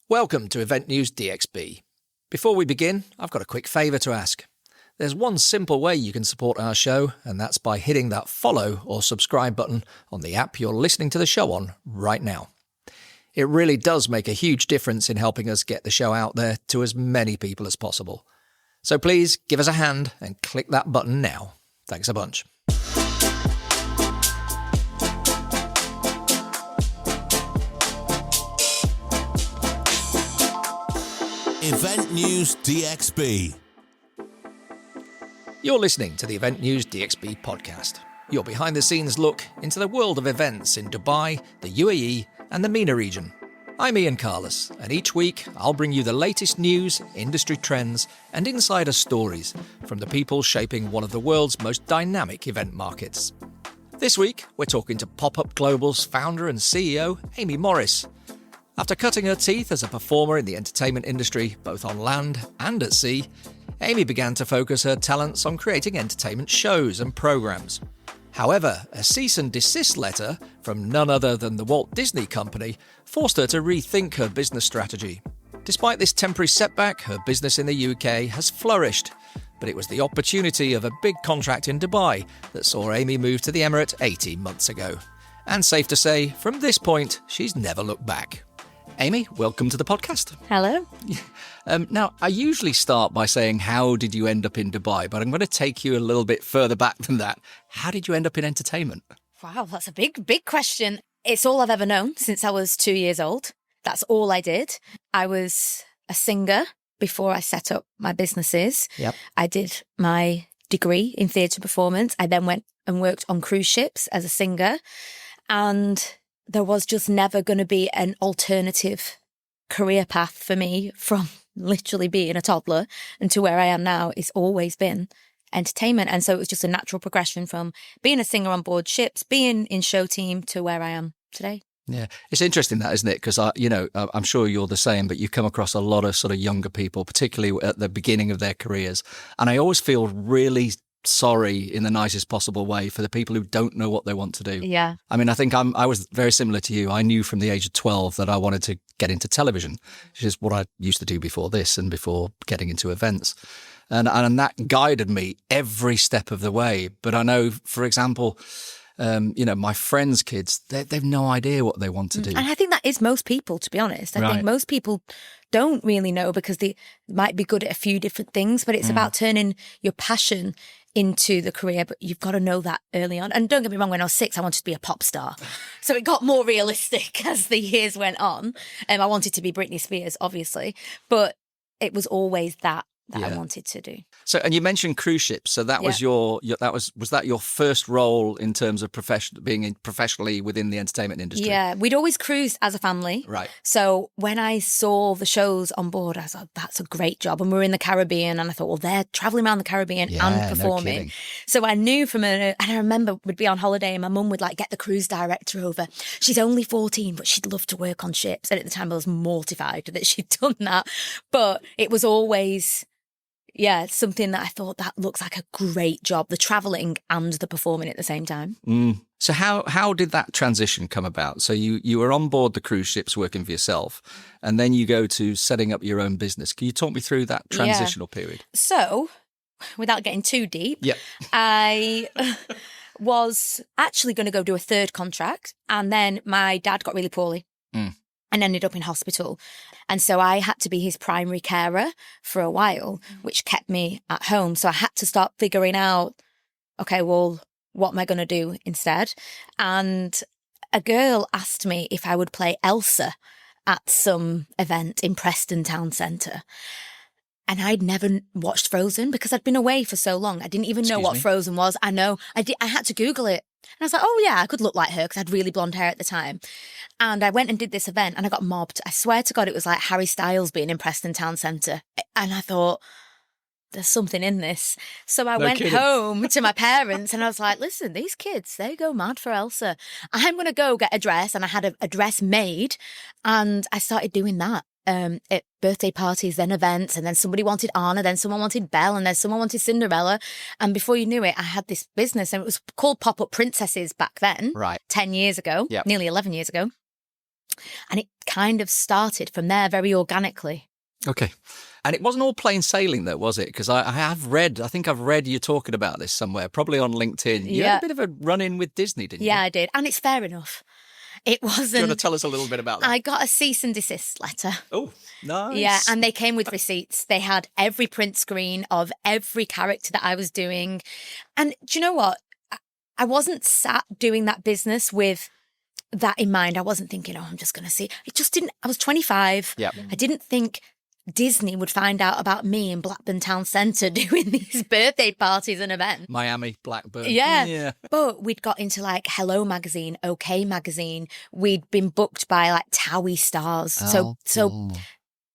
Welcome to EventNewsDXB. Before we begin, I've got a quick favour to ask. There's one simple way you can support our show, and that's by hitting that follow or subscribe button on the app you're listening to the show on right now. It really does make a huge difference in helping us get the show out there to as many people as possible. So please give us a hand and click that button now. Thanks a bunch. EventNewsDXB. You're listening to the EventNewsDXB podcast, your behind-the-scenes look into the world of events in Dubai, the UAE and the MENA region. I'm Ian Carless, and each week I'll bring you the latest news, industry trends and insider stories from the people shaping one of the world's most dynamic event markets. This week, we're talking to PopUp Global's founder and CEO, Amy Morris. After cutting her teeth as a performer in the entertainment industry, both on land and at sea, Amy began to focus her talents on creating entertainment shows and programs. However, a cease-and-desist letter from none other than the Walt Disney Company forced her to rethink her business strategy. Despite this temporary setback, her business in the UK has flourished, but it was the opportunity of a big contract in Dubai that saw Amy move to the Emirate 18 months ago. And safe to say, from this point, she's never looked back. Amy, welcome to the podcast. Hello. Now, I usually start by saying, how did you end up in Dubai? But I'm going to take you a little bit further back than that. How did you end up in entertainment? Wow, that's a big question. It's all I've ever known since I was 2 years old. That's all I did. I was a singer before I set up my businesses. Yep. I did my degree in theatre performance. I then went and worked on cruise ships as a singer. And there was just never going to be an alternative career path for me from literally being a toddler and to where I am now. It's always been entertainment. And so it was just a natural progression from being a singer on board ships, being in show team to where I am today. Yeah, it's interesting that, isn't it? Because, I'm sure you're the same, but you come across a lot of sort of younger people, particularly at the beginning of their careers. And I always feel really sorry in the nicest possible way for the people who don't know what they want to do. Yeah. I mean, I think I was very similar to you. I knew from the age of 12 that I wanted to get into television, which is what I used to do before this and before getting into events. And that guided me every step of the way. But I know, for example, my friends' kids, they've no idea what they want to do. And I think that is most people, to be honest. I think most people don't really know because they might be good at a few different things, but it's about turning your passion into the career, but you've got to know that early on. And don't get me wrong, when I was 6, I wanted to be a pop star. So it got more realistic as the years went on. I wanted to be Britney Spears, obviously, but it was always that I wanted to do. So, and you mentioned cruise ships. So that was was that your first role in terms of being professionally within the entertainment industry? Yeah, we'd always cruised as a family. Right. So when I saw the shows on board, I was like, that's a great job. And we were in the Caribbean and I thought, well, they're traveling around the Caribbean and performing. No, so I knew and I remember we'd be on holiday and my mum would get the cruise director over. She's only 14, but she'd love to work on ships. And at the time I was mortified that she'd done that. But it was always something that I thought that looks like a great job, the travelling and the performing at the same time. So how did that transition come about? So you were on board the cruise ships working for yourself, and then you go to setting up your own business. Can you talk me through that transitional period? So, without getting too deep, I was actually going to go do a third contract, and then my dad got really poorly. And ended up in hospital. And so I had to be his primary carer for a while, which kept me at home. So I had to start figuring out, okay, well, what am I going to do instead? And a girl asked me if I would play Elsa at some event in Preston Town Centre. And I'd never watched Frozen because I'd been away for so long. I didn't even know what Frozen was. I know. I had to Google it. And I was like, oh, yeah, I could look like her because I had really blonde hair at the time. And I went and did this event and I got mobbed. I swear to God, it was like Harry Styles being in Preston Town Centre. And I thought, there's something in this. So I went home to my parents and I was like, listen, these kids, they go mad for Elsa. I'm going to go get a dress. And I had a dress made and I started doing that. At birthday parties, then events, and then somebody wanted Anna, then someone wanted Belle, and then someone wanted Cinderella. And before you knew it, I had this business, and it was called PopUp Princesses back then, 10 years ago, nearly 11 years ago. And it kind of started from there very organically. Okay. And it wasn't all plain sailing though, was it? Because I think I've read you talking about this somewhere, probably on LinkedIn. You had a bit of a run-in with Disney, didn't you? Yeah, I did. And it's fair enough. It wasn't... Do you want to tell us a little bit about that? I got a cease-and-desist letter. Oh, nice. Yeah, and they came with receipts. They had every print screen of every character that I was doing. And do you know what? I wasn't sat doing that business with that in mind. I wasn't thinking, I'm just going to see. It just didn't... I was 25. Yep. I didn't think Disney would find out about me in Blackburn Town Centre doing these birthday parties and events. Miami, Blackburn. Yeah. But we'd got into like Hello Magazine, OK Magazine. We'd been booked by like Towie Stars. So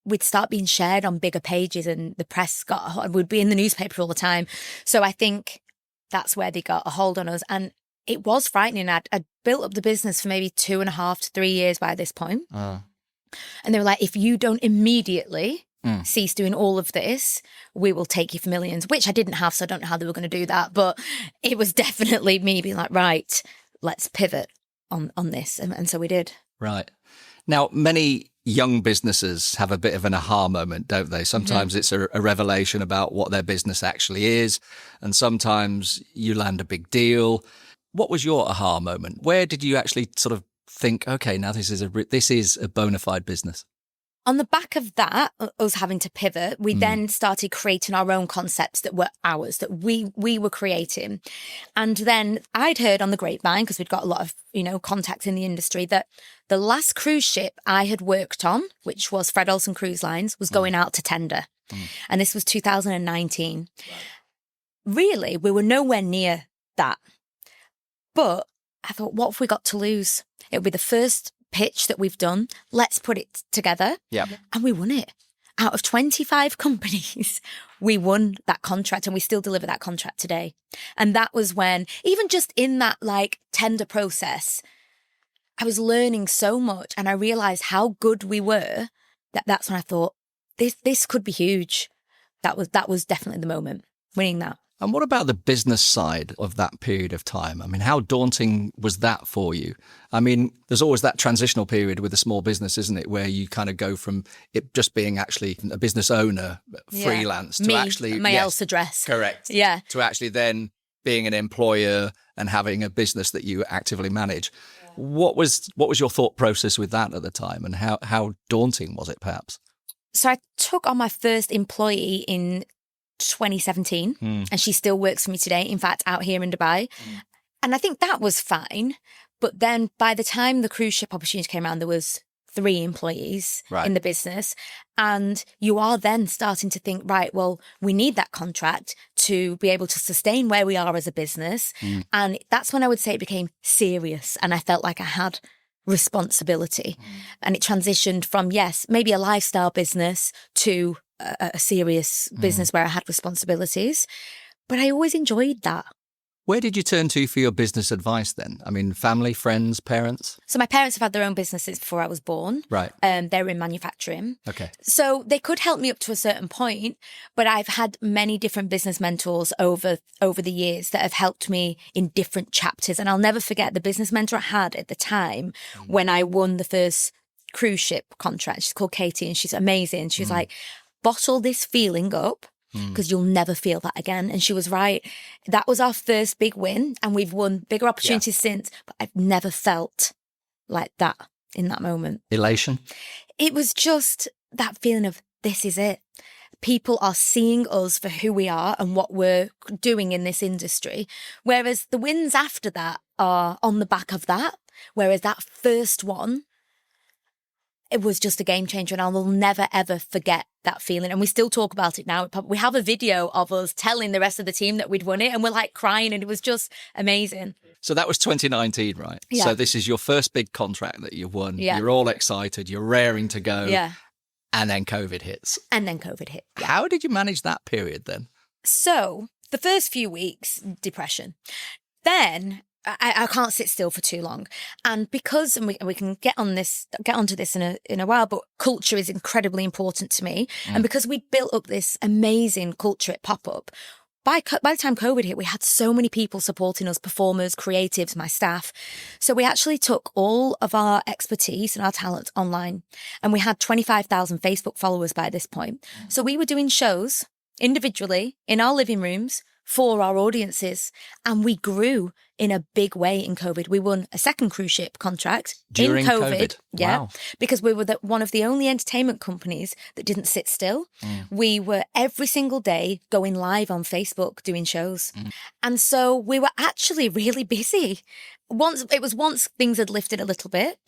we'd start being shared on bigger pages and the press would be in the newspaper all the time. So I think that's where they got a hold on us. And it was frightening. I'd built up the business for maybe 2.5 to 3 years by this point. And they were like, if you don't immediately cease doing all of this, we will take you for millions, which I didn't have, so I don't know how they were going to do that. But it was definitely me being like, right, let's pivot on this. And so we did. Right. Now, many young businesses have a bit of an aha moment, don't they? Sometimes it's a revelation about what their business actually is. And sometimes you land a big deal. What was your aha moment? Where did you actually sort of think, okay, now this is a bona fide business? On the back of that, us having to pivot, we then started creating our own concepts that were ours, that we were creating. And then I'd heard on the grapevine, because we'd got a lot of, contacts in the industry, that the last cruise ship I had worked on, which was Fred Olsen Cruise Lines, was going out to tender. And this was 2019. Right. Really, we were nowhere near that. But I thought, what have we got to lose? It would be the first pitch that we've done. Let's put it together. Yeah. And we won it. Out of 25 companies, we won that contract, and we still deliver that contract today. And that was when, even just in that like tender process, I was learning so much, and I realized how good we were. That's when I thought, this could be huge. That was definitely the moment, winning that. And what about the business side of that period of time? I mean, how daunting was that for you? I mean, there's always that transitional period with a small business, isn't it? Where you kind of go from it just being actually a business owner, freelance, to actually... my else address. Correct. Yeah. To actually then being an employer and having a business that you actively manage. Yeah. What was your thought process with that at the time, and how daunting was it perhaps? So I took on my first employee in 2017 and she still works for me today, in fact out here in Dubai, and I think that was fine. But then by the time the cruise ship opportunity came around, there was 3 employees in the business, and you are then starting to think, right, well, we need that contract to be able to sustain where we are as a business. And that's when I would say it became serious, and I felt like I had responsibility. And it transitioned from, yes, maybe a lifestyle business to a serious business where I had responsibilities. But I always enjoyed that. Where did you turn to for your business advice then? I mean, family, friends, parents? So my parents have had their own businesses before I was born. Right. They're in manufacturing. Okay. So they could help me up to a certain point, but I've had many different business mentors over the years that have helped me in different chapters. And I'll never forget the business mentor I had at the time when I won the first cruise ship contract. She's called Katie, and she's amazing. She's like, bottle this feeling up, because you'll never feel that again. And she was right. That was our first big win, and we've won bigger opportunities since, but I've never felt like that in that moment. Elation? It was just that feeling of, this is it. People are seeing us for who we are and what we're doing in this industry. Whereas the wins after that are on the back of that. Whereas that first one, it was just a game changer, and I will never, ever forget that feeling. And we still talk about it now. We have a video of us telling the rest of the team that we'd won it, and we're like crying, and it was just amazing. So that was 2019, right? Yeah. So this is your first big contract that you've won. Yeah. You're all excited. You're raring to go. Yeah. And then COVID hits. Yeah. How did you manage that period then? So the first few weeks, depression. Then I can't sit still for too long. And because, and we can get onto this in a while, but culture is incredibly important to me. And because we built up this amazing culture at PopUp, by the time COVID hit, we had so many people supporting us, performers, creatives, my staff. So we actually took all of our expertise and our talent online, and we had 25,000 Facebook followers by this point. So we were doing shows individually in our living rooms for our audiences, and we grew in a big way in COVID. We won a second cruise ship contract during in COVID. Wow. Because we were one of the only entertainment companies that didn't sit still. We were every single day going live on Facebook doing shows. And so we were actually really busy. Once things had lifted a little bit,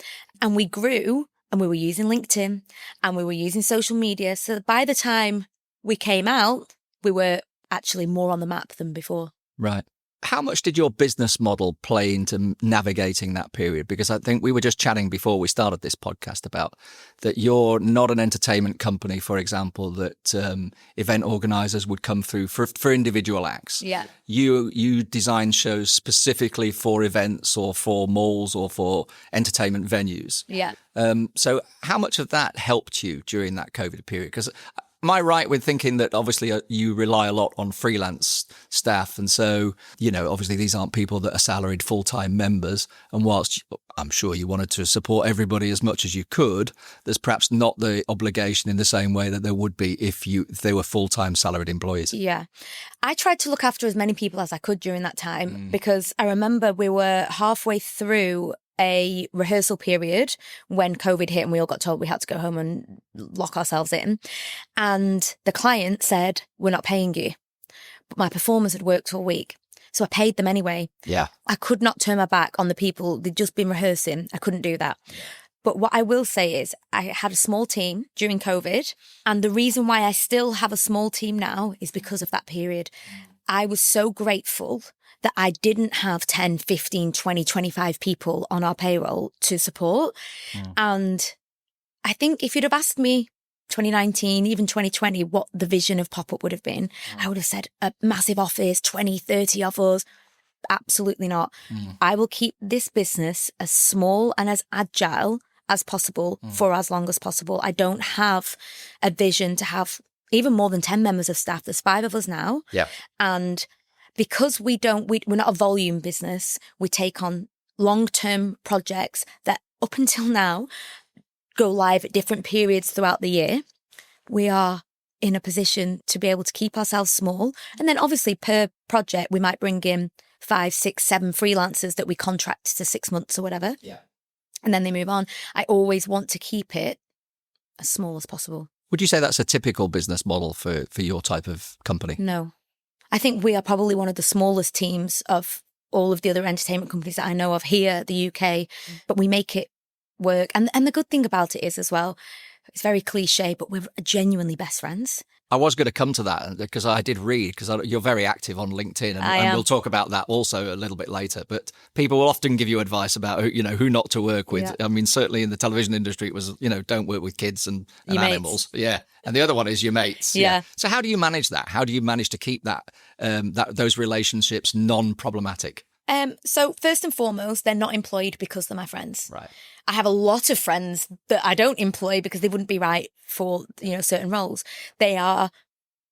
and we grew, and we were using LinkedIn, and we were using social media. So by the time we came out, we were actually more on the map than before. Right. How much did your business model play into navigating that period? Because I think we were just chatting before we started this podcast about that you're not an entertainment company, for example, that event organisers would come through for individual acts. Yeah. You design shows specifically for events or for malls or for entertainment venues. Yeah. So how much of that helped you during that COVID period? Because am I right with thinking that obviously you rely a lot on freelance staff? And so, obviously these aren't people that are salaried full-time members. And whilst I'm sure you wanted to support everybody as much as you could, there's perhaps not the obligation in the same way that there would be if they were full-time salaried employees. Yeah. I tried to look after as many people as I could during that time because I remember we were halfway through a rehearsal period when COVID hit and we all got told we had to go home and lock ourselves in. And the client said, "We're not paying you." But my performers had worked all week. So I paid them anyway. Yeah. I could not turn my back on the people. They'd just been rehearsing. I couldn't do that. Yeah. But what I will say is I had a small team during COVID. And the reason why I still have a small team now is because of that period. I was so grateful that I didn't have 10, 15, 20, 25 people on our payroll to support. And I think if you'd have asked me 2019, even 2020, what the vision of PopUp would have been, I would have said a massive office, 20, 30 of us. Absolutely not. I will keep this business as small and as agile as possible for as long as possible. I don't have a vision to have even more than 10 members of staff. There's 5 of us now. Yeah. And because we're not a volume business, we take on long-term projects that up until now go live at different periods throughout the year. We are in a position to be able to keep ourselves small. And then obviously per project, we might bring in 5, 6, 7 freelancers that we contract to 6 months or whatever. Yeah. And then they move on. I always want to keep it as small as possible. Would you say that's a typical business model for your type of company? No. I think we are probably one of the smallest teams of all of the other entertainment companies that I know of here, the UK, but we make it work. And the good thing about it is as well, it's very cliche, but we're genuinely best friends. I was going to come to that because I did read, because you're very active on LinkedIn and we'll talk about that also a little bit later. But people will often give you advice about, who not to work with. Yeah. I mean, certainly in the television industry, it was, don't work with kids and animals. Yeah. And the other one is your mates. Yeah. So how do you manage that? How do you manage to keep those relationships non-problematic? So first and foremost, they're not employed because they're my friends. Right. I have a lot of friends that I don't employ because they wouldn't be right for, certain roles. They are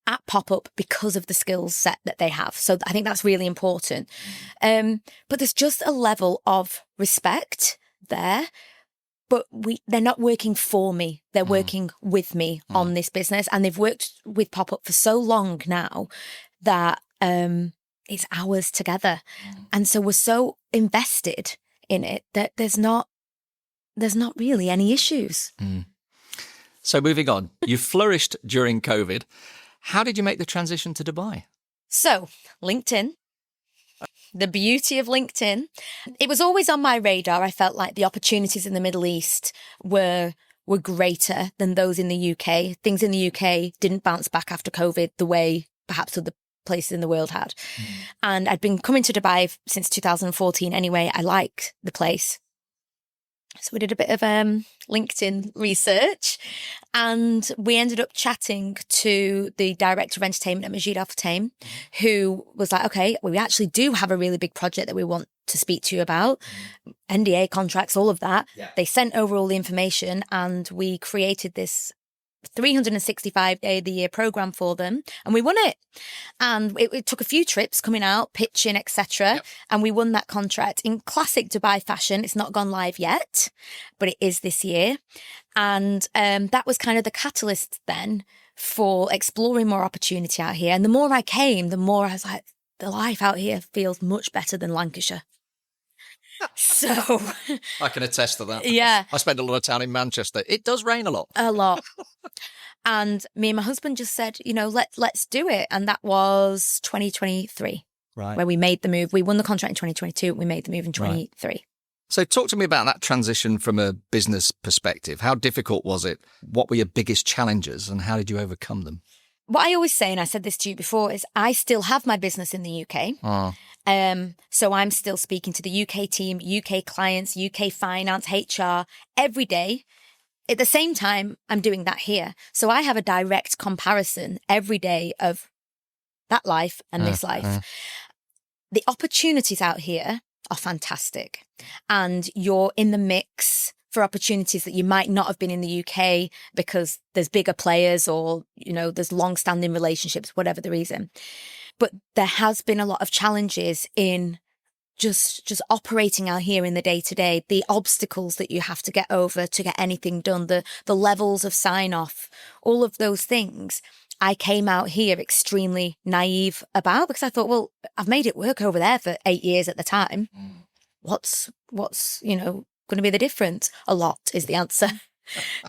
at PopUp because of the skills set that they have. So I think that's really important. But there's just a level of respect there. But they're not working for me. They're working with me on this business. And they've worked with PopUp for so long now that it's ours together. And so we're so invested in it that there's not really any issues. So moving on, you flourished during COVID. How did you make the transition to Dubai? So LinkedIn, the beauty of LinkedIn, it was always on my radar. I felt like the opportunities in the Middle East were greater than those in the UK. Things in the UK didn't bounce back after COVID the way perhaps other places in the world had. And I'd been coming to Dubai since 2014 anyway. I like the place. So we did a bit of LinkedIn research and we ended up chatting to the director of entertainment at Majid Al Futtaim, who was like, okay, we actually do have a really big project that we want to speak to you about. NDA contracts, all of that. Yeah. They sent over all the information and we created this 365 day of the year program for them, and we won it. And it took a few trips coming out, pitching, etc. Yep. And we won that contract in classic Dubai fashion. It's not gone live yet, but it is this year. And that was kind of the catalyst then for exploring more opportunity out here. And the more I came, the more I was like, the life out here feels much better than Lancashire. So I can attest to that. Yeah. I spend a lot of time in Manchester. It does rain a lot. A lot. And me and my husband just said, let's do it. And that was 2023. Right. Where we made the move. We won the contract in 2022. We made the move in 2023. Right. So talk to me about that transition from a business perspective. How difficult was it? What were your biggest challenges and how did you overcome them? What I always say, and I said this to you before, is I still have my business in the UK. So I'm still speaking to the UK team, UK clients, UK finance, HR every day. At the same time, I'm doing that here. So I have a direct comparison every day of that life and this life. The opportunities out here are fantastic. And you're in the mix for opportunities that you might not have been in the UK because there's bigger players or, there's long-standing relationships, whatever the reason. But there has been a lot of challenges in just operating out here in the day-to-day, the obstacles that you have to get over to get anything done, the levels of sign-off, all of those things. I came out here extremely naive about because I thought, well, I've made it work over there for 8 years at the time. What's going to be the difference? A lot is the answer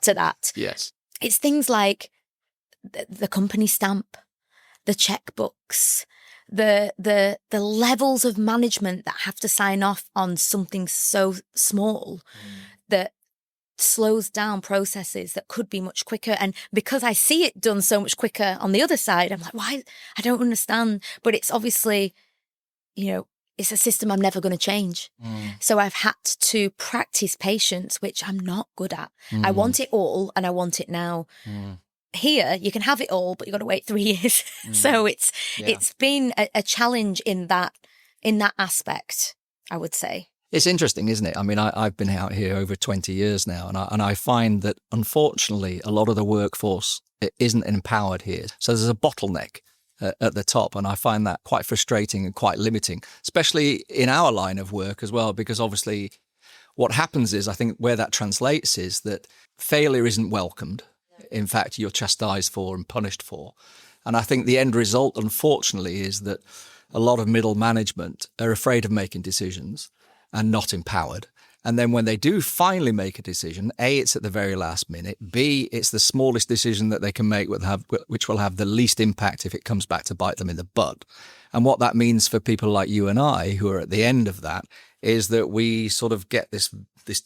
to that. Yes. It's things like the company stamp, the checkbooks, the levels of management that have to sign off on something so small that slows down processes that could be much quicker. And because I see it done so much quicker on the other side, I'm like, why? I don't understand. But it's obviously, it's a system I'm never going to change. So I've had to practice patience, which I'm not good at. I want it all and I want it now. Here, you can have it all, but you've got to wait 3 years. So it's been a challenge in that aspect, I would say. It's interesting, isn't it? I mean, I've been out here over 20 years now, and I find that, unfortunately, a lot of the workforce isn't empowered here. So there's a bottleneck at the top, and I find that quite frustrating and quite limiting, especially in our line of work as well, because obviously what happens is, I think where that translates is that failure isn't welcomed. In fact, you're chastised for and punished for. And I think the end result, unfortunately, is that a lot of middle management are afraid of making decisions and not empowered. And then when they do finally make a decision, A, it's at the very last minute. B, it's the smallest decision that they can make, which will have the least impact if it comes back to bite them in the butt. And what that means for people like you and I, who are at the end of that, is that we sort of get this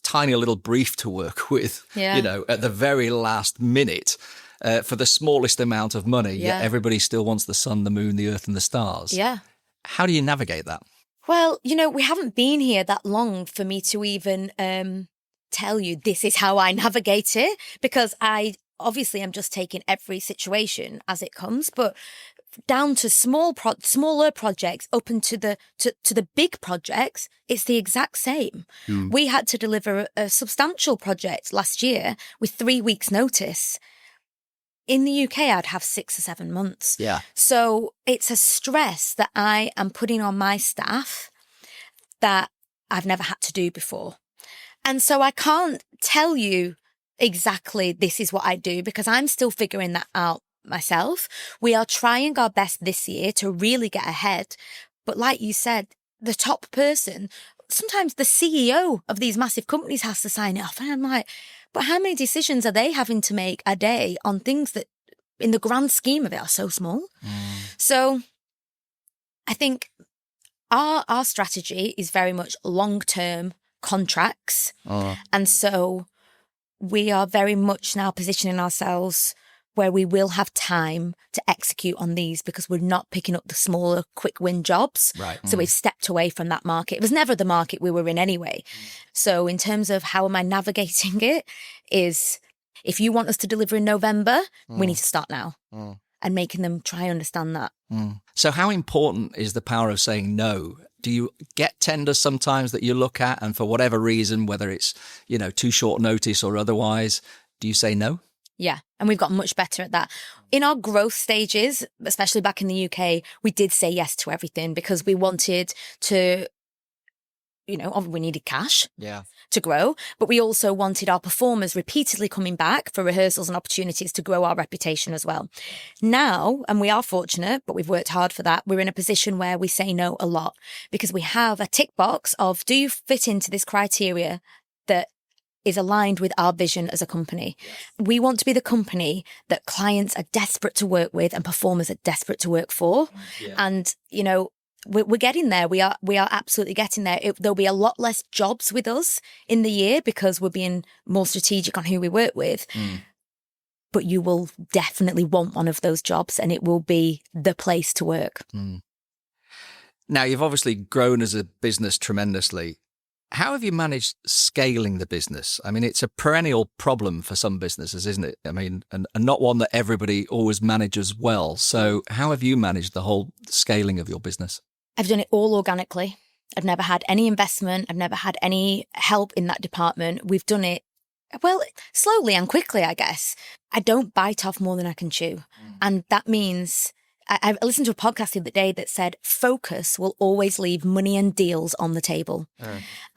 tiny little brief to work with, at the very last minute for the smallest amount of money. Yet everybody still wants the sun, the moon, the earth and the stars. Yeah. How do you navigate that? Well, we haven't been here that long for me to even tell you this is how I navigate it, because I'm just taking every situation as it comes, but down to smaller projects up into the big projects, it's the exact same. We had to deliver a substantial project last year with 3 weeks' notice. In the UK, I'd have 6 or 7 months. Yeah. So it's a stress that I am putting on my staff that I've never had to do before. And so I can't tell you exactly this is what I do because I'm still figuring that out myself. We are trying our best this year to really get ahead. But like you said, the top person, sometimes the CEO of these massive companies has to sign it off. And I'm like, but how many decisions are they having to make a day on things that in the grand scheme of it are so small? So I think our strategy is very much long-term contracts. And so we are very much now positioning ourselves where we will have time to execute on these because we're not picking up the smaller quick win jobs. Right. So we've stepped away from that market. It was never the market we were in anyway. So in terms of how am I navigating it is if you want us to deliver in November, we need to start now and making them try and understand that. So how important is the power of saying no? Do you get tenders sometimes that you look at and for whatever reason, whether it's, too short notice or otherwise, do you say no? Yeah. And we've got much better at that. In our growth stages, especially back in the UK, we did say yes to everything because we wanted to, we needed cash to grow, but we also wanted our performers repeatedly coming back for rehearsals and opportunities to grow our reputation as well. Now, and we are fortunate, but we've worked hard for that, we're in a position where we say no a lot because we have a tick box of, do you fit into this criteria that is aligned with our vision as a company? Yes. We want to be the company that clients are desperate to work with and performers are desperate to work for. Yeah. And, we're getting there. We are absolutely getting there. There'll be a lot less jobs with us in the year because we're being more strategic on who we work with. But you will definitely want one of those jobs and it will be the place to work. Now, you've obviously grown as a business tremendously. How have you managed scaling the business? I mean, it's a perennial problem for some businesses, isn't it? I mean, and not one that everybody always manages well. So how have you managed the whole scaling of your business? I've done it all organically. I've never had any investment. I've never had any help in that department. We've done it, well, slowly and quickly, I guess. I don't bite off more than I can chew. And that means I listened to a podcast the other day that said focus will always leave money and deals on the table.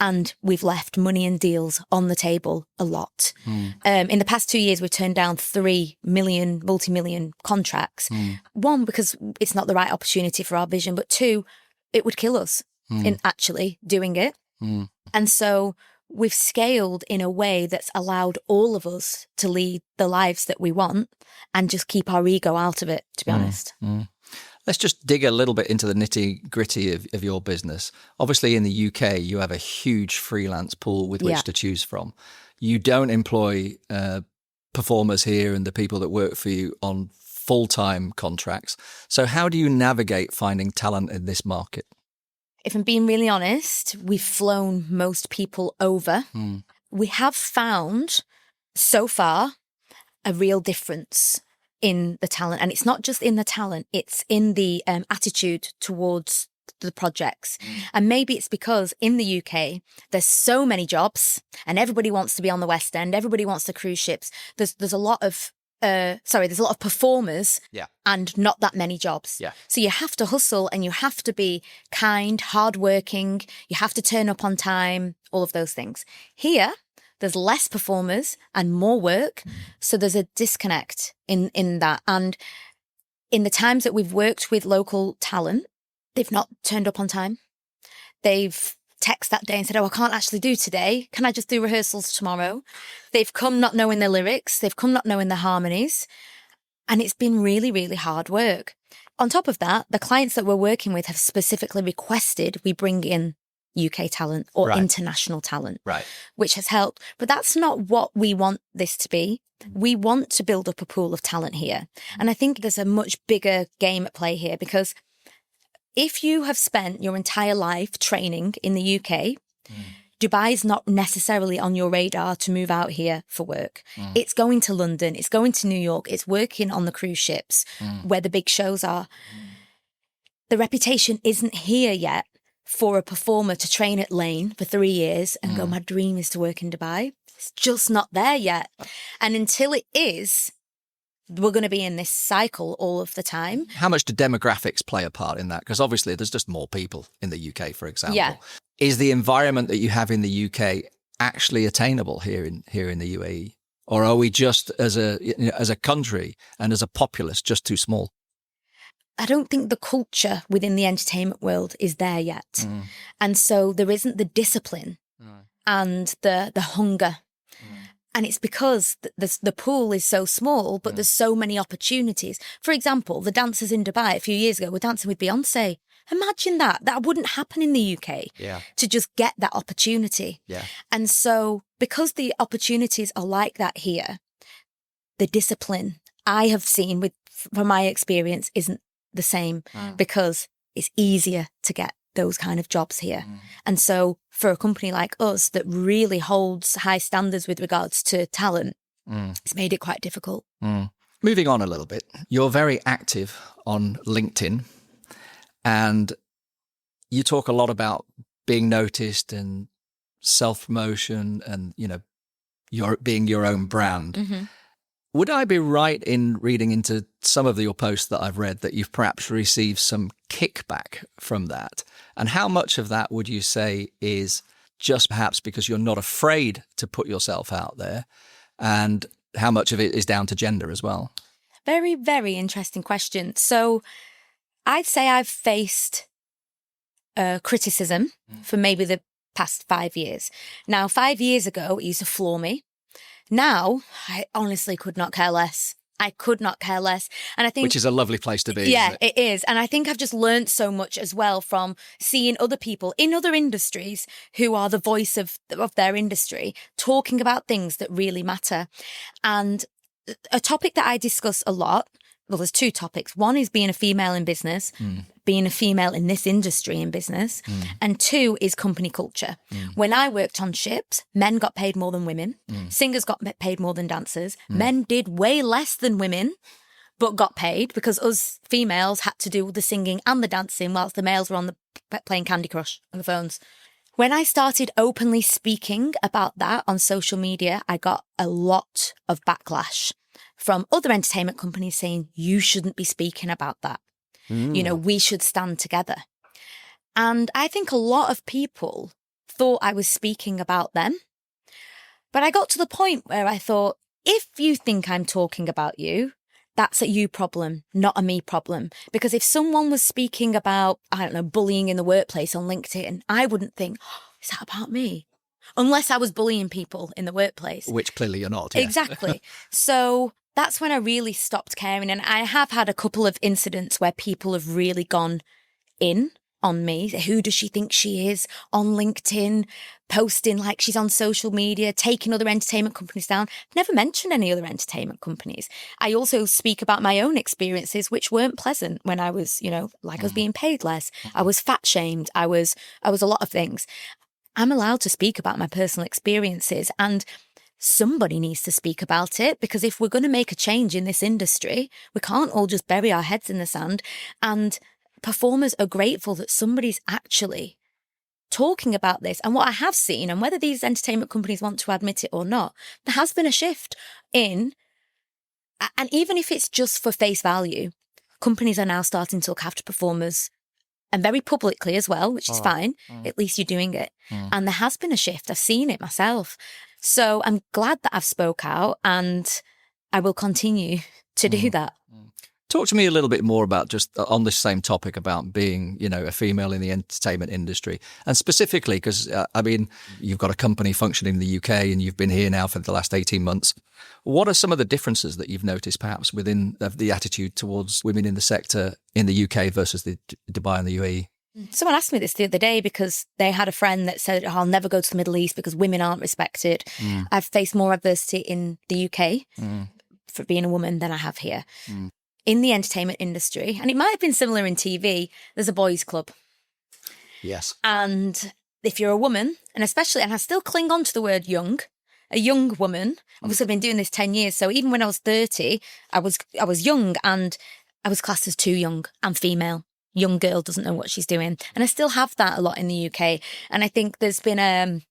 And we've left money and deals on the table a lot. In the past 2 years, we've turned down 3 million, multi-million contracts. One, because it's not the right opportunity for our vision, but two, it would kill us in actually doing it. And so we've scaled in a way that's allowed all of us to lead the lives that we want and just keep our ego out of it, to be honest. Let's just dig a little bit into the nitty-gritty of your business. Obviously, in the UK, you have a huge freelance pool with which to choose from. You don't employ performers here and the people that work for you on full-time contracts. So how do you navigate finding talent in this market? If I'm being really honest, we've flown most people over. We have found so far a real difference in the talent. And it's not just in the talent, it's in the attitude towards the projects. And maybe it's because in the UK, there's so many jobs and everybody wants to be on the West End. Everybody wants to cruise ships. There's a lot of there's a lot of performers and not that many jobs. So you have to hustle and you have to be kind, hardworking. You have to turn up on time, all of those things. Here, there's less performers and more work. So there's a disconnect in that. And in the times that we've worked with local talent, they've not turned up on time. They've texted that day and said, I can't actually do today. Can I just do rehearsals tomorrow? They've come not knowing their lyrics. They've come not knowing their harmonies. And it's been really, really hard work. On top of that, the clients that we're working with have specifically requested we bring in UK talent or international talent, which has helped. But that's not what we want this to be. We want to build up a pool of talent here. And I think there's a much bigger game at play here because if you have spent your entire life training in the UK, Dubai is not necessarily on your radar to move out here for work. It's going to London, it's going to New York, it's working on the cruise ships where the big shows are. The reputation isn't here yet for a performer to train at Lane for 3 years and go, my dream is to work in Dubai. It's just not there yet. And until it is, we're going to be in this cycle all of the time. How much do demographics play a part in that? Because obviously there's just more people in the UK, for example. Is the environment that you have in the UK actually attainable here in the UAE? Or are we just as a country and as a populace just too small? I don't think the culture within the entertainment world is there yet. And so there isn't the discipline and the hunger. And it's because the pool is so small, but there's so many opportunities. For example, the dancers in Dubai a few years ago were dancing with Beyonce. Imagine that. That wouldn't happen in the UK to just get that opportunity. And so because the opportunities are like that here, the discipline I have seen from my experience isn't the same because it's easier to get those kind of jobs here. And so for a company like us that really holds high standards with regards to talent, it's made it quite difficult. Moving on a little bit, you're very active on LinkedIn and you talk a lot about being noticed and self-promotion and, you're being your own brand. Would I be right in reading into some of your posts that I've read that you've perhaps received some kickback from that? And how much of that would you say is just perhaps because you're not afraid to put yourself out there? And how much of it is down to gender as well? Very, very interesting question. So I'd say I've faced criticism for maybe the past 5 years. Now, 5 years ago, it used to floor me. Now, I honestly could not care less. I could not care less. And I think, which is a lovely place to be. Yeah, it is. And I think I've just learned so much as well from seeing other people in other industries who are the voice of their industry talking about things that really matter. And a topic that I discuss a lot, well, there's two topics. One is being a female in business, being a female in this industry in business. And two is company culture. When I worked on ships, men got paid more than women. Singers got paid more than dancers. Men did way less than women, but got paid because us females had to do the singing and the dancing whilst the males were on the playing Candy Crush on the phones. When I started openly speaking about that on social media, I got a lot of backlash from other entertainment companies saying, you shouldn't be speaking about that. You know, we should stand together. And I think a lot of people thought I was speaking about them. But I got to the point where I thought, if you think I'm talking about you, that's a you problem, not a me problem. Because if someone was speaking about, I don't know, bullying in the workplace on LinkedIn, I wouldn't think, oh, is that about me? Unless I was bullying people in the workplace. Which clearly you're not. Yeah. Exactly. So that's when I really stopped caring. And I have had a couple of incidents where people have really gone in on me. Who does she think she is on LinkedIn, posting like she's on social media, taking other entertainment companies down. Never mentioned any other entertainment companies. I also speak about my own experiences, which weren't pleasant when I was, you know, like I was being paid less. I was fat shamed. I was a lot of things. I'm allowed to speak about my personal experiences, and somebody needs to speak about it, because if we're going to make a change in this industry, we can't all just bury our heads in the sand. And performers are grateful that somebody's actually talking about this. And what I have seen, and whether these entertainment companies want to admit it or not, there has been a shift in, and even if it's just for face value, companies are now starting to look after performers, and very publicly as well, which is fine. At least you're doing it. And there has been a shift. I've seen it myself. So I'm glad that I've spoke out, and I will continue to do that. Talk to me a little bit more about just on this same topic about being, you know, a female in the entertainment industry. And specifically, because, I mean, you've got a company functioning in the UK and you've been here now for the last 18 months. What are some of the differences that you've noticed perhaps within the attitude towards women in the sector in the UK versus the Dubai and the UAE? Someone asked me this the other day because they had a friend that said, oh, I'll never go to the Middle East because women aren't respected. I've faced more adversity in the UK for being a woman than I have here. In the entertainment industry, and it might have been similar in TV, there's a boys' club. Yes. And if you're a woman, and especially, and I still cling on to the word young, a young woman, obviously I've been doing this 10 years, so even when I was 30, I was young, and I was classed as too young. I'm female. Young girl doesn't know what she's doing. And I still have that a lot in the UK. And I think there's been a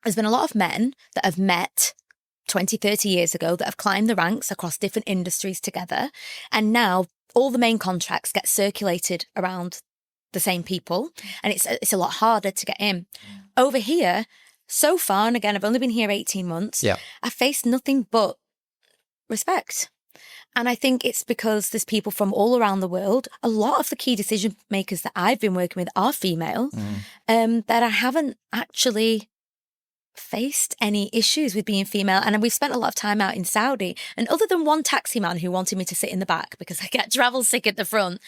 lot of men that have met 20, 30 years ago that have climbed the ranks across different industries together. And now all the main contracts get circulated around the same people. And it's a lot harder to get in. Over here, so far, and again, I've only been here 18 months, I've faced nothing but respect. And I think it's because there's people from all around the world. A lot of the key decision makers that I've been working with are female, that I haven't actually faced any issues with being female. And we've spent a lot of time out in Saudi, and other than one taxi man who wanted me to sit in the back because I get travel sick at the front,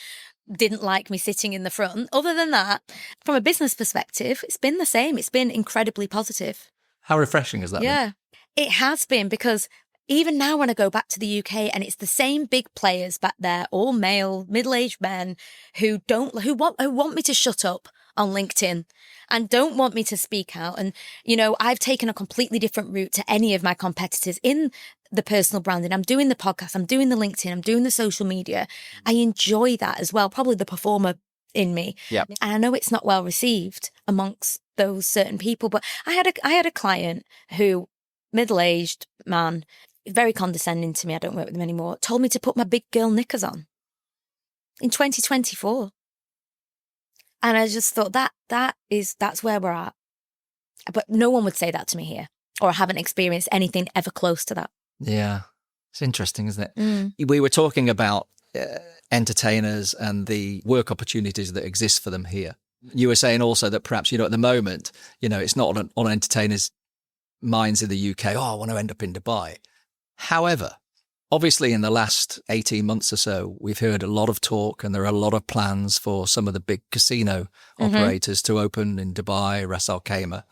didn't like me sitting in the front. Other than that, from a business perspective, it's been the same. It's been incredibly positive. How refreshing has that been? Yeah, it has been, because even now when I go back to the UK and it's the same big players back there, all male, middle-aged men who want me to shut up on LinkedIn and don't want me to speak out. And, you know, I've taken a completely different route to any of my competitors in the personal branding. I'm doing the podcast, I'm doing the LinkedIn, I'm doing the social media. I enjoy that as well, probably the performer in me. Yep. And I know it's not well received amongst those certain people, but I had a client who, middle-aged man, very condescending to me, I don't work with them anymore, told me to put my big girl knickers on in 2024. And I just thought that's where we're at. But no one would say that to me here, or I haven't experienced anything ever close to that. Yeah. It's interesting, isn't it? We were talking about entertainers and the work opportunities that exist for them here. You were saying also that perhaps, at the moment, it's not on entertainers' minds in the UK, I want to end up in Dubai. However, obviously in the last 18 months or so, we've heard a lot of talk and there are a lot of plans for some of the big casino operators to open in Dubai, Ras Al Khaimah.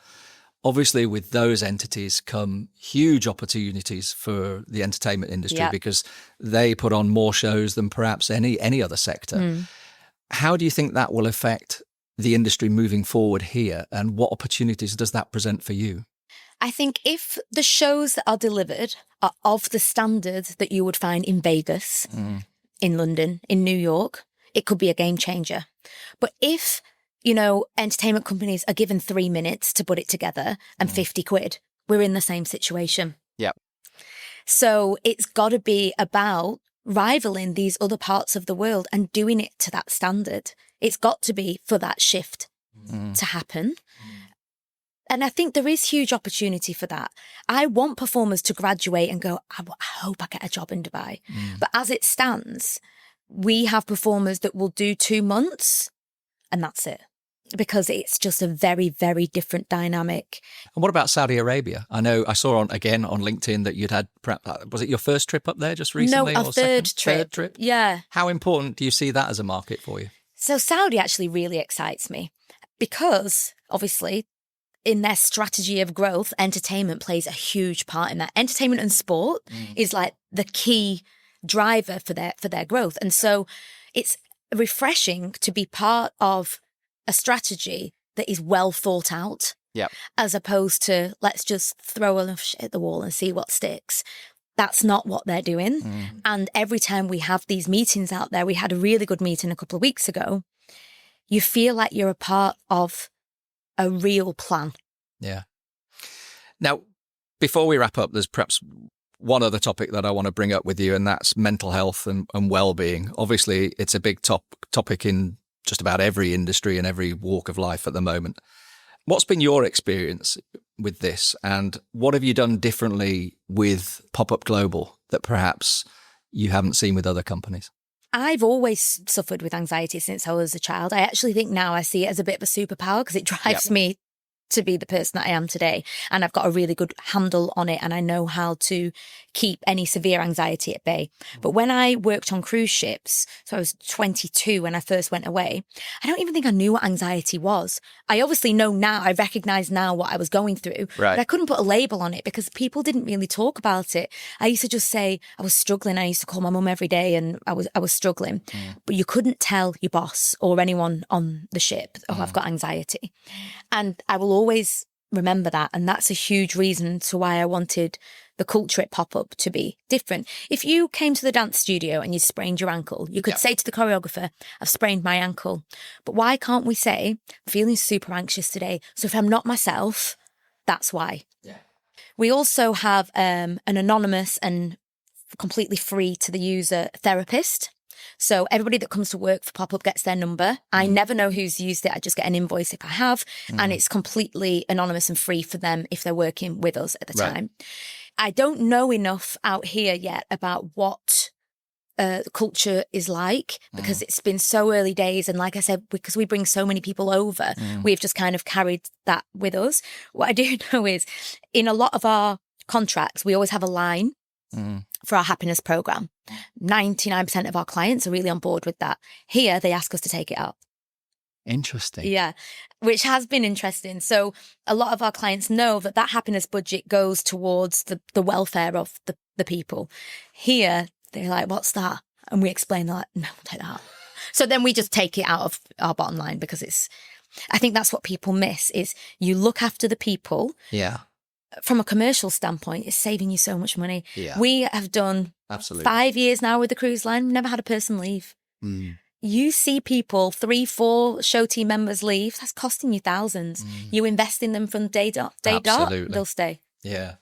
Obviously, with those entities come huge opportunities for the entertainment industry because they put on more shows than perhaps any other sector. How do you think that will affect the industry moving forward here, and what opportunities does that present for you? I think if the shows that are delivered are of the standard that you would find in Vegas, in London, in New York, it could be a game changer. But if entertainment companies are given 3 minutes to put it together and 50 quid, we're in the same situation. Yeah. So it's got to be about rivaling these other parts of the world and doing it to that standard. It's got to be for that shift to happen. And I think there is huge opportunity for that. I want performers to graduate and go, I hope I get a job in Dubai. But as it stands, we have performers that will do 2 months and that's it. Because it's just a very, very different dynamic. And what about Saudi Arabia? I know I saw on LinkedIn that you'd had, perhaps, was it your first trip up there just recently? No, our third trip. Yeah. How important do you see that as a market for you? So Saudi actually really excites me because obviously in their strategy of growth, entertainment plays a huge part in that. Entertainment and sport is like the key driver for their growth. And so it's refreshing to be part of a strategy that is well thought out, as opposed to let's just throw enough shit at the wall and see what sticks. That's not what they're doing. And every time we have these meetings out there, we had a really good meeting a couple of weeks ago, you feel like you're a part of a real plan. Yeah. Now, before we wrap up, there's perhaps one other topic that I want to bring up with you, and that's mental health and well-being. Obviously, it's a big topic in just about every industry and every walk of life at the moment. What's been your experience with this, and what have you done differently with PopUp Global that perhaps you haven't seen with other companies? I've always suffered with anxiety since I was a child. I actually think now I see it as a bit of a superpower because it drives me to be the person that I am today. And I've got a really good handle on it and I know how to keep any severe anxiety at bay. But when I worked on cruise ships, so I was 22 when I first went away, I don't even think I knew what anxiety was. I obviously know now, I recognise now what I was going through, but I couldn't put a label on it because people didn't really talk about it. I used to just say I was struggling. I used to call my mum every day and I was struggling, but you couldn't tell your boss or anyone on the ship, I've got anxiety. And I will always remember that. And that's a huge reason to why I wanted the culture at PopUp to be different. If you came to the dance studio and you sprained your ankle, you could say to the choreographer, I've sprained my ankle. But why can't we say, I'm feeling super anxious today, so if I'm not myself, that's why. Yeah. We also have an anonymous and completely free to the user therapist. So everybody that comes to work for PopUp gets their number. I never know who's used it. I just get an invoice if I have. And it's completely anonymous and free for them if they're working with us at the time. I don't know enough out here yet about what culture is like because it's been so early days. And like I said, because we bring so many people over, we've just kind of carried that with us. What I do know is in a lot of our contracts, we always have a line for our happiness program. 99% of our clients are really on board with that. Here, they ask us to take it out. Interesting. Yeah, which has been interesting. So a lot of our clients know that that happiness budget goes towards the welfare of the people. Here, they're like, what's that? And we explain that, no, take that out. So then we just take it out of our bottom line because I think that's what people miss is you look after the people. Yeah. From a commercial standpoint, it's saving you so much money. Yeah. We have done 5 years now with the cruise line. We've never had a person leave. You see people, 3-4 show team members leave. That's costing you thousands. You invest in them from day dot, they'll stay. Yeah.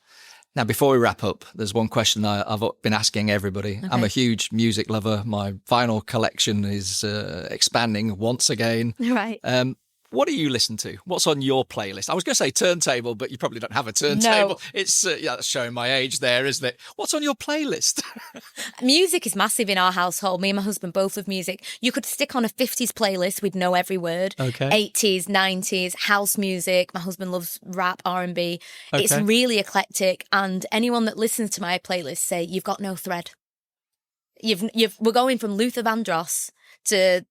Now, before we wrap up, there's one question I've been asking everybody. Okay. I'm a huge music lover. My vinyl collection is expanding once again. Right. What do you listen to? What's on your playlist? I was going to say turntable, but you probably don't have a turntable. No. It's that's showing my age there, isn't it? What's on your playlist? Music is massive in our household. Me and my husband both love music. You could stick on a 50s playlist, we'd know every word. Okay. 80s, 90s, house music. My husband loves rap, R&B. Okay. It's really eclectic. And anyone that listens to my playlist say, you've got no thread. We're going from Luther Vandross to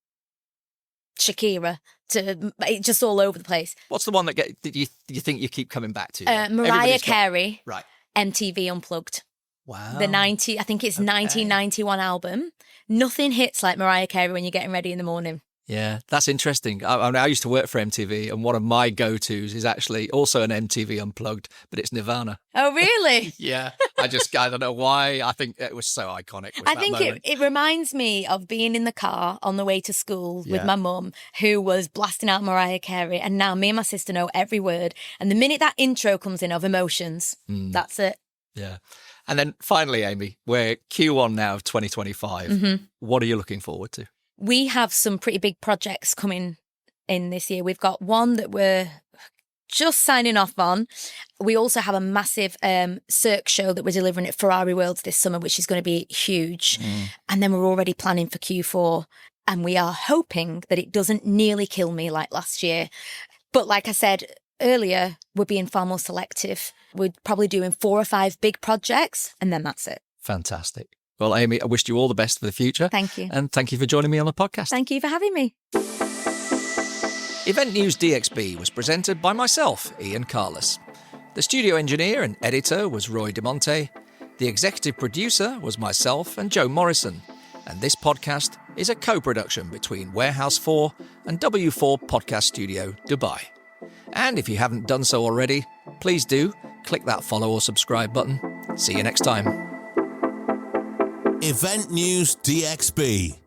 Shakira to just all over the place. What's the one that you think you keep coming back to? Mariah Carey. Right. MTV Unplugged. Wow. I think it's 1991 album. Nothing hits like Mariah Carey when you're getting ready in the morning. Yeah, that's interesting. I used to work for MTV, and one of my go-tos is actually also an MTV Unplugged, but it's Nirvana. Oh, really? Yeah. I don't know why. I think it was so iconic. I think it reminds me of being in the car on the way to school with my mum, who was blasting out Mariah Carey, and now me and my sister know every word. And the minute that intro comes in of Emotions, that's it. Yeah. And then finally, Amy, we're Q1 now of 2025. Mm-hmm. What are you looking forward to? We have some pretty big projects coming in this year. We've got one that we're just signing off on. We also have a massive Cirque show that we're delivering at Ferrari Worlds this summer, which is going to be huge. And then we're already planning for Q4. And we are hoping that it doesn't nearly kill me like last year. But like I said earlier, we're being far more selective. We're probably doing 4 or 5 big projects, and then that's it. Fantastic. Well, Amy, I wish you all the best for the future. Thank you. And thank you for joining me on the podcast. Thank you for having me. EventNewsDXB was presented by myself, Ian Carless. The studio engineer and editor was Roy DeMonte. The executive producer was myself and Joe Morrison. And this podcast is a co-production between Warehouse 4 and W4 Podcast Studio, Dubai. And if you haven't done so already, please do click that follow or subscribe button. See you next time. EventNewsDXB.